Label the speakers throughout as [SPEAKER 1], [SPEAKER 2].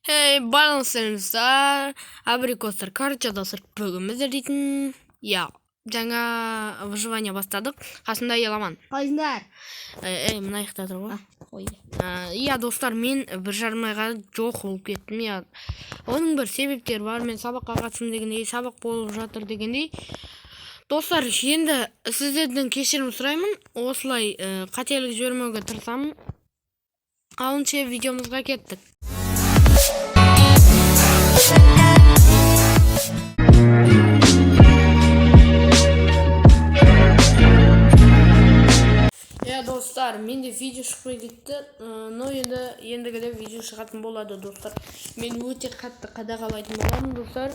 [SPEAKER 1] Барлықтарыңыздар абрикостар карчада бүгін біз дейтін жаңа выживание бастадық. Қасында еламан.
[SPEAKER 2] Қайсыңдар?
[SPEAKER 1] Мына жақта тұр ғой. Достар, мен 1,5 айға жоқ болып кеттім. Оның бір себептері бар. Мен сабаққа қатысым дегендей, сабақ болып жатыр дегендей. Достар, енді сіздерден кешірім сұраймын. Осылай қателік жібермеуге тырысамын. Алынше видеомызға кеттік. Достар, менде видео шықпай кетті, но ендігіде видео шығатын болады, достар. Мен өте қатты қадағалайтын боламын, достар.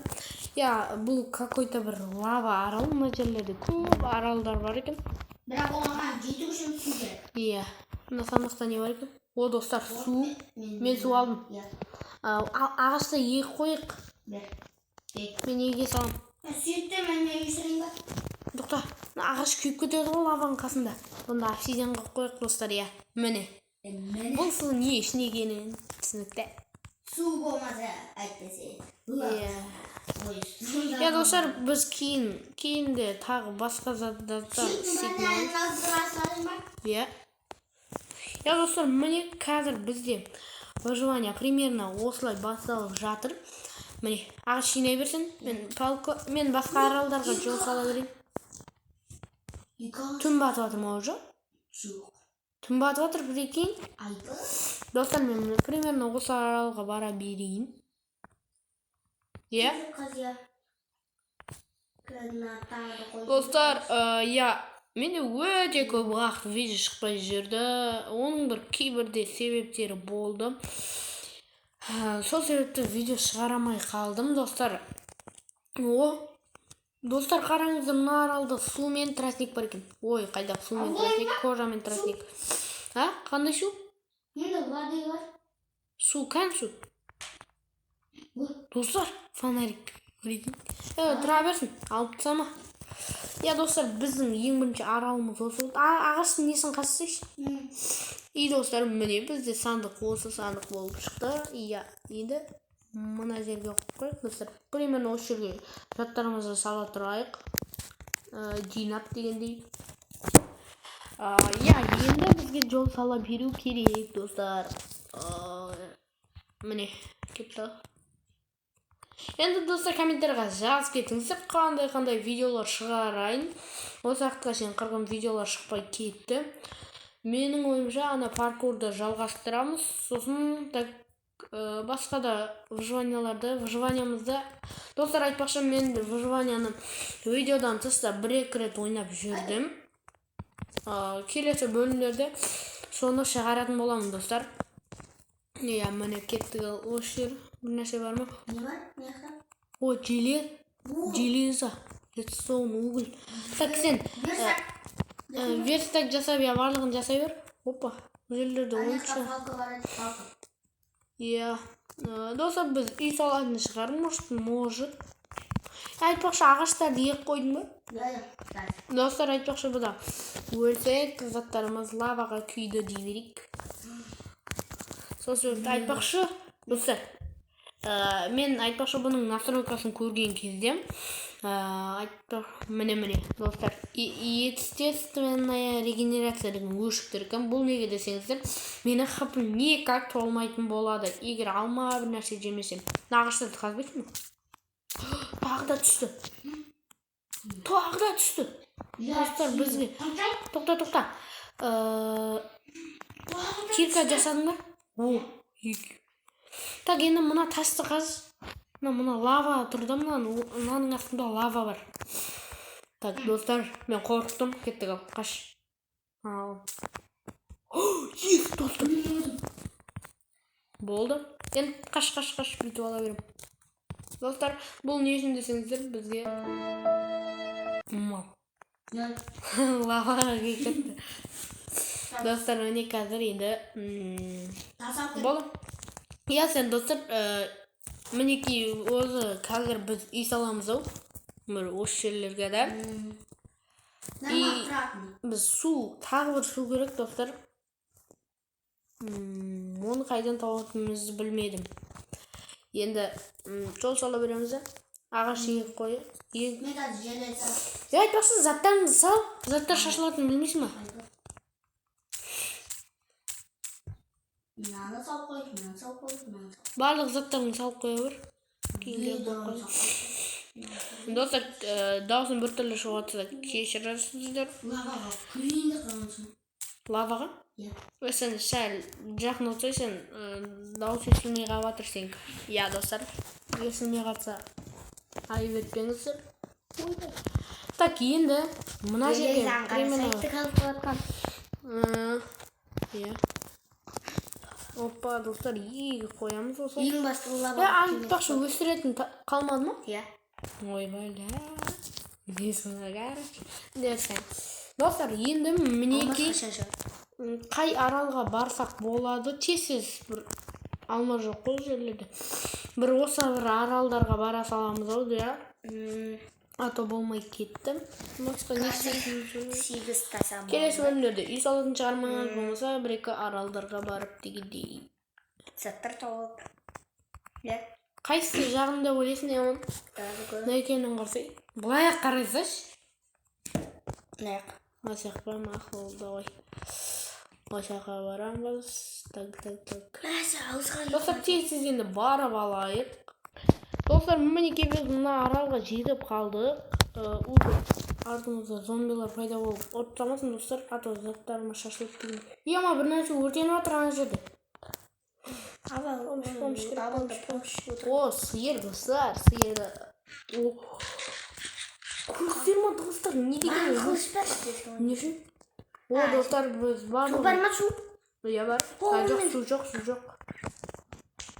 [SPEAKER 1] Бұл какой-то бір лава арал, мына жерлерде көп аралдар бар екен.
[SPEAKER 2] Бірақ оған жету үшін су керек.
[SPEAKER 1] Мына сандықта не бар екен? Достар, су. Мен су алдым. Ағашта егіп қойық. Мен еге салам.
[SPEAKER 2] Сүйікті мен үйсірейін ба?
[SPEAKER 1] Тоқта, ағаш күйіп кетеді ғой лаваның қасында. Бұнда обсидиан қойып қойық, достар. Міне. Бұл су не үшін екенін түсінікті.
[SPEAKER 2] Су болмаса айтпесе.
[SPEAKER 1] Достар, біз кейінде тағы басқа заттар достар, міне қазір бізде выживание примерно осылай басталып жатыр. Міне, ағаш жинай берсін. Мен басқа аралдарға жол сала берейін. Түн батып жатыр ма уже?
[SPEAKER 2] Жоқ.
[SPEAKER 1] Түн батып жатыр, бірекейін. Достар, мен примерно осы аралға бара берейін. Достар, менде өте көп уақыт видео шықпай жүрді. Оның бір кейбірде себептері болды. Сол себепті видео шығарамай қалдым, достар. Достар, қараңыздар, мына аралда су мен тростник бар екен. Қайда су мен тростник, кожа мен тростник. Қандай су?
[SPEAKER 2] Енді воды бар.
[SPEAKER 1] Су, кән су? Достар, фонарик. Тұра берсін, алып тасама. Достар, біздің ең бірінші аралымыз осы болды. Ағаштың несін қастайшы? Достар, міне бізде сандық осы сандық болып шықты. Енді мына жерге қойып, достар, примерно осы жерге заттарымызды сала тұрайық. Жинап дегендей. Енді бізге жол сала беру керек, достар. Міне, кепті. Енді, достар, комменттерға жазып кетіңіздер, қандай видеолар шығарайын. Осы уақытқа шейін 40 видеолар шықпай кетті. Менің ойымша ана паркурды жалғастырамыз. Сосын басқа да выживаниямызды. Достар, айтпақшы, мен выживанияны видеодан тыста 1-2 рет ойнап жүрдім. Келесі бөлімдерде соны шығаратын боламын, достар. Міне кеттік, осы жер бір нәрсе бар ма?
[SPEAKER 2] Не бар?
[SPEAKER 1] Железа. Редстоун, уголь. Сен верстак жасап, барлығын жасай бер. Опа, жерлерді ойынша. Достар, біз үй салатын шығармыз, может. Айтпақшы, ағаштарды егіп қойдың ба? Достар, айтпақшы, бұда өлсек, заттарымыз лаваға күйді дей берейік. Сол себепті айтпақшы, достар, мен айтпақшы бұның настройкасын көрген кезде, міне, достар, естественная регенерация деген өшіктер екен. Бұл неге десеңіздер, мені хп никак толмайтын болады, егер алма бір нәрсе жемесем. Ағаштарды қазбайсың ба? Тағы да түсті. Достар, бізге тоқта. Кирка жасадың ба? Так, енді мұна тасты қаз. Мұна лава тұрды, мұнаның астында лава бар. Так, достар, мен қорықтым, кеттік ал, қаш. Достар. Болды. Енді қаш, бүйтіп ала берем. Достар, бұл не үшін десеңіздер, бізге лаваға кетті. Достар, өне қазір енді болды. Сен, достар, мінеки өзі қазір біз үй саламыз ау. Осы жерлерге да. Біз тағы бір су керек, достар. Оны қайдан табатынымызды білмедім. Енді жол сала береміз де. Ағаш егіп қойып.
[SPEAKER 2] Мен қазір жерлер салып.
[SPEAKER 1] Айтпақшы заттарыңды сал. Заттар шашылатынын білмейсің ба?
[SPEAKER 2] Мынаны салып қой, мынаны салып қой, мынаны салып
[SPEAKER 1] Барлық заттарыңды салып қоя бер. Кейінге
[SPEAKER 2] қой.
[SPEAKER 1] қой. Достар, даусым біртүрлі шығып жатса кешірерсіздер.
[SPEAKER 2] Лаваға құйынды қалыңсың.
[SPEAKER 1] Лаваға?
[SPEAKER 2] Иә.
[SPEAKER 1] Сен сәл жақын отырсай, сен дауыс естілмей қалып жатыр сенікі. Иә, достар, естілмей қалса айып етпеңіздер. Так, енді мына жерге
[SPEAKER 2] Сайтты қалып қалатқан.
[SPEAKER 1] Иә. Опа, достар, егіп қоямыз осы.
[SPEAKER 2] Ең басты лава.
[SPEAKER 1] Айтпақшы өсіретін қалмады ма?
[SPEAKER 2] Иә.
[SPEAKER 1] Ойбай, несіне короче. Достар, енді мінекей қай аралға барсақ болады? Тез бір алма жоқ қой жерлерде. Бір осы бір аралдарға бара саламыз ау, иә. А то болмай кетті.
[SPEAKER 2] Сегіз тасам.
[SPEAKER 1] Келесі бөлімдерде үй салатын шығармаңыз болмаса, бір-екі аралдарға барып дегендей.
[SPEAKER 2] Заттар тауып. Иә.
[SPEAKER 1] Қайсы жағында ойлайсың, Емон? Не екенін қарсай? Былай қарайсайшы.
[SPEAKER 2] Наяқ.
[SPEAKER 1] Масақ па мақұлды ғой. Масаққа барамыз. Так. Достар, тез енді барып алайық. Достар, мінекей біз мына аралға жетіп қалдық. Артымызда зомбилар пайда болып ұрттамасын, достар. А то заттарымыз шашылып деген. Ема, бір нәрсе өртеніп жатыр ана жерде. О, сиыр, достар, сиыры. Көздер ма, достар, не деген? Не үшін? О, достар, біз бар.
[SPEAKER 2] Су бар ма, су?
[SPEAKER 1] Иә, бар. Су жоқ.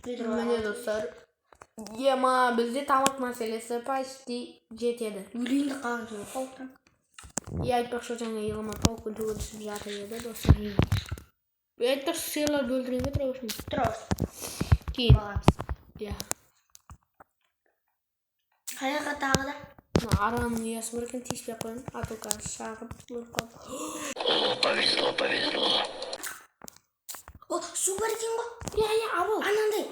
[SPEAKER 1] Міне, достар. Ема, бізде тамақ мәселесі почти жетеді.
[SPEAKER 2] Өлейінді қалың қауыптан.
[SPEAKER 1] Айтпақшы жаңа еліма тауықпен төгілісіп жатыр еді, достар. Айтпақшы сиырларды өлтірейін бе, тұра үшін?
[SPEAKER 2] Тұра.
[SPEAKER 1] Кейін. Иә.
[SPEAKER 2] Қаяққа тағы да?
[SPEAKER 1] Араның ұясы бір екен, тиіспей қойын. А то қазір шағып өліп қалып.
[SPEAKER 2] Повезло. О, су бар екен ғой?
[SPEAKER 1] Иә, абыл.
[SPEAKER 2] Анандай.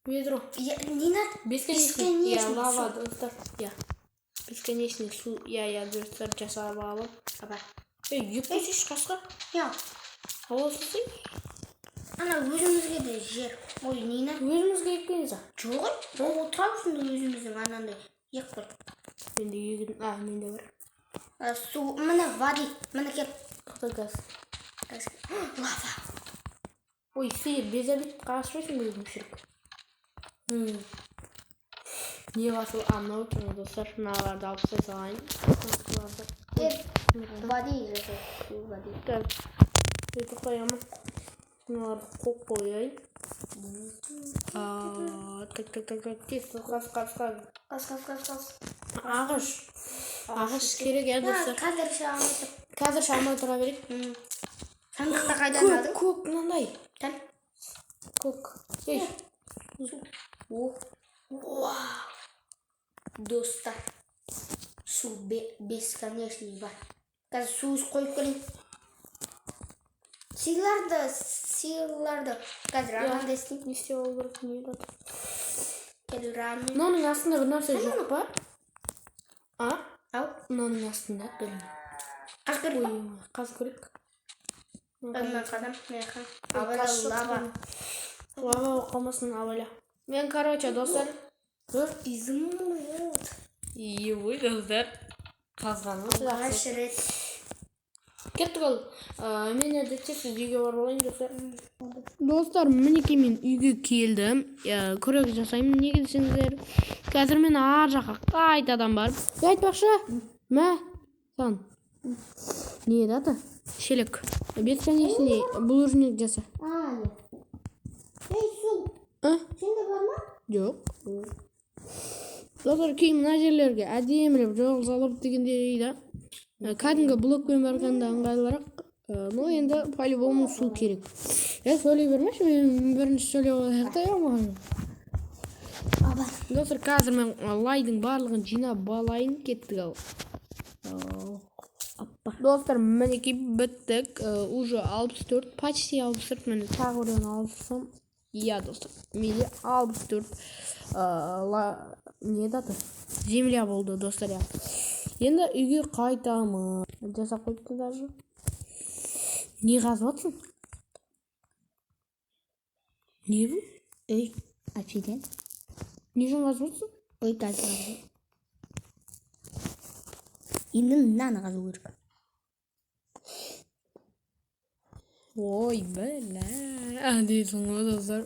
[SPEAKER 1] Ведро.
[SPEAKER 2] Ненат?
[SPEAKER 1] Бесконечный. Иә, лава, достар. Иә. Бесконечный су. Иә, достар, жасап алып. Еппесеш қасқа?
[SPEAKER 2] Иә.
[SPEAKER 1] Ауысысың?
[SPEAKER 2] Ана өзімізге де жер. Ой, Ненат?
[SPEAKER 1] Өзімізге екпейміз а?
[SPEAKER 2] Жоқ ой. Отыра үшінде өзіміздің анандай. Ек қой.
[SPEAKER 1] Менде егін. Менде бар.
[SPEAKER 2] Су, міне воды. Міне кеп.
[SPEAKER 1] Қытай газ.
[SPEAKER 2] Лава.
[SPEAKER 1] Ой, сиыр, безобет қағаспайсың өзім шірік. Не басыл? Мынау тұрмы, достар. Мыналарды алып тастай салайын.
[SPEAKER 2] Воды жасай.
[SPEAKER 1] Так. Сөйтіп қоямын. Мыналарды қоқ қояйын. Так. Тез, қаз. Ағаш керек, достар. Қазір шамай тұра берейік.
[SPEAKER 2] Сандықта қайдан алдың?
[SPEAKER 1] Көк, мынандай.
[SPEAKER 2] Тән?
[SPEAKER 1] Көк. Ей.
[SPEAKER 2] Вау. Достар. Су бесконечный бар. Қазір суыз қойып келейін. Сиырларды. Қазір анандай істейін.
[SPEAKER 1] Не істеп алу керек, не болады?
[SPEAKER 2] Келурамен.
[SPEAKER 1] Мынаның астында бір нәрсе жоқ па?
[SPEAKER 2] Ау?
[SPEAKER 1] Мынаның астында білмеймін.
[SPEAKER 2] Қаз көріп па?
[SPEAKER 1] Қаз көріп.
[SPEAKER 2] Қадам, меха. Абайла лава.
[SPEAKER 1] Лава оқамасын абайла. Мен, короче, достар.
[SPEAKER 2] Изумруд.
[SPEAKER 1] Ой, достар. Қазғанымыз
[SPEAKER 2] Алғаш рет.
[SPEAKER 1] Кеттік ол. Мен әдетте сіз үйге барып алайын, достар. Достар, мінекей мен үйге келдім. Көрек жасаймын, неге десеңіздер. Қазір мен ар жаққа қайтадан барып. Айтпақшы. Мә, сан. Не еді аты? Шелек. Бесконечный булыжник жаса.
[SPEAKER 2] Ей, су. Сенде бар ма?
[SPEAKER 1] Жоқ. Достар, кейін мына жерлерге әдемілеп жол салып дегендей да. Кәдімгі блокпен барғанда ыңғайлырақ. Но енді по-любому су керек. Сөйлей бермеші, мен бірінші сөйлей олайық та маған. Достар, қазір мен лайдың барлығын жинап балайын, кеттік ал. Достар, мінекей біттік. Уже 64, почти 64, мен тағы бірден алсам. иә достар, менде 64 не даты земля болды достар. иә енді үйге қайтамын. Жасап қойыпты даже. Не қазып жатсың? Не бұл?
[SPEAKER 2] Үй, обсидиан.
[SPEAKER 1] Не үшін қазып жатсың?
[SPEAKER 2] Ой, қазір. Енді мынаны қазу керек.
[SPEAKER 1] Ой, бәлә дейсің ғой достар.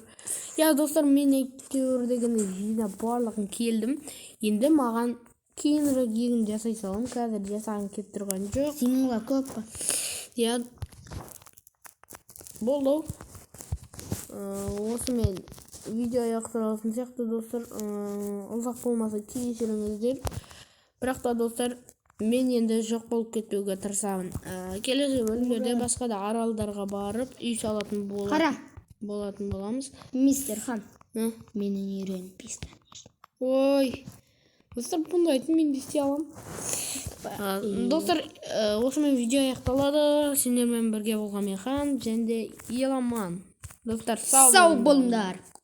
[SPEAKER 1] Я достар, мен әйтеуір дегенде жинап барлығын келдім. Енді маған кейінірек егін жасай салам. Қазір жасағым келіп тұрған жоқ.
[SPEAKER 2] Сеніңға көп па?
[SPEAKER 1] Я болды. Осымен видео аяқталатын сияқты достар. Ұзақ болмаса кешіріңіздер. Бірақ та достар, мен енді жоқ болып кетпеуге тырысамын. Келесі бөлімдерде басқа да аралдарға барып үй салатын болатын боламыз.
[SPEAKER 2] Мистер Хан,
[SPEAKER 1] Ә?
[SPEAKER 2] менің үйренім пистан.
[SPEAKER 1] Ой, достар, бұндай айтын мен де істей аламын. Достар, осымен видео аяқталады. Сендермен бірге болған мен Хан және де Еламан. Достар,
[SPEAKER 2] Сау болыңдар.